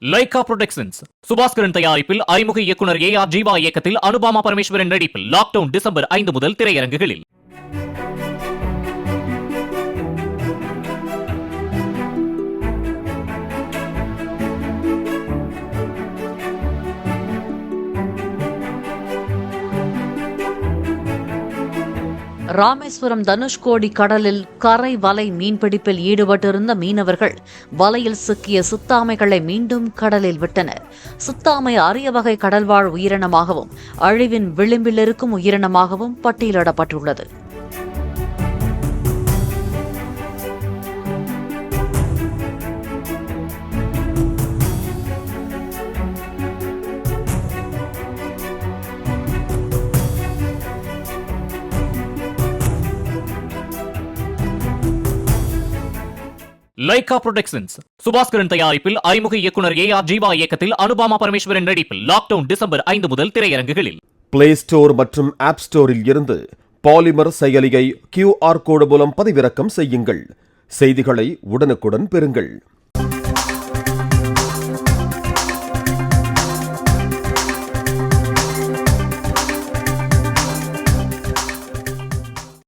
Lyca productions Subaskaran தயாரிப்பில் அறிமுக இயக்குனர் ஏ.ஆர். ஜீவா இயக்கத்தில் அனுபாமா பரமேஸ்வரன் நடிப்பில் லாக்டவுன் டிசம்பர் 5 முதல் திரையரங்குகளில். ராமேஸ்வரம் தனுஷ்கோடி கடலில் கரை வலை மீன்பிடிப்பில் ஈடுபட்டிருந்த மீனவர்கள் வலையில் சிக்கிய சித்தாமைகளை மீண்டும் கடலில் விட்டனர். சித்தாமை அரிய வகை கடல்வாழ் உயிரினமாகவும் அழிவின் விளிம்பில் இருக்கும் உயிரினமாகவும் பட்டியலிடப்பட்டுள்ளது. லைகா புரொடக்ஷன்ஸ் சுபாஸ்கரன் தயாரிப்பில் அறிமுக இயக்குனர் ஏ.ஆர். ஜீவா இயக்கத்தில் அனுபாமா பரமேஸ்வரன் நடிப்பில் லாக்டவுன் டிசம்பர் 5 முதல் திரையரங்குகளில். பிளே ஸ்டோர் மற்றும் ஆப் ஸ்டோரில் இருந்து பாலிமர் செயலியை QR கோடு மூலம் பதிவிறக்கம் செய்யுங்கள். செய்திகளை உடனுக்குடன் பெறுங்கள்.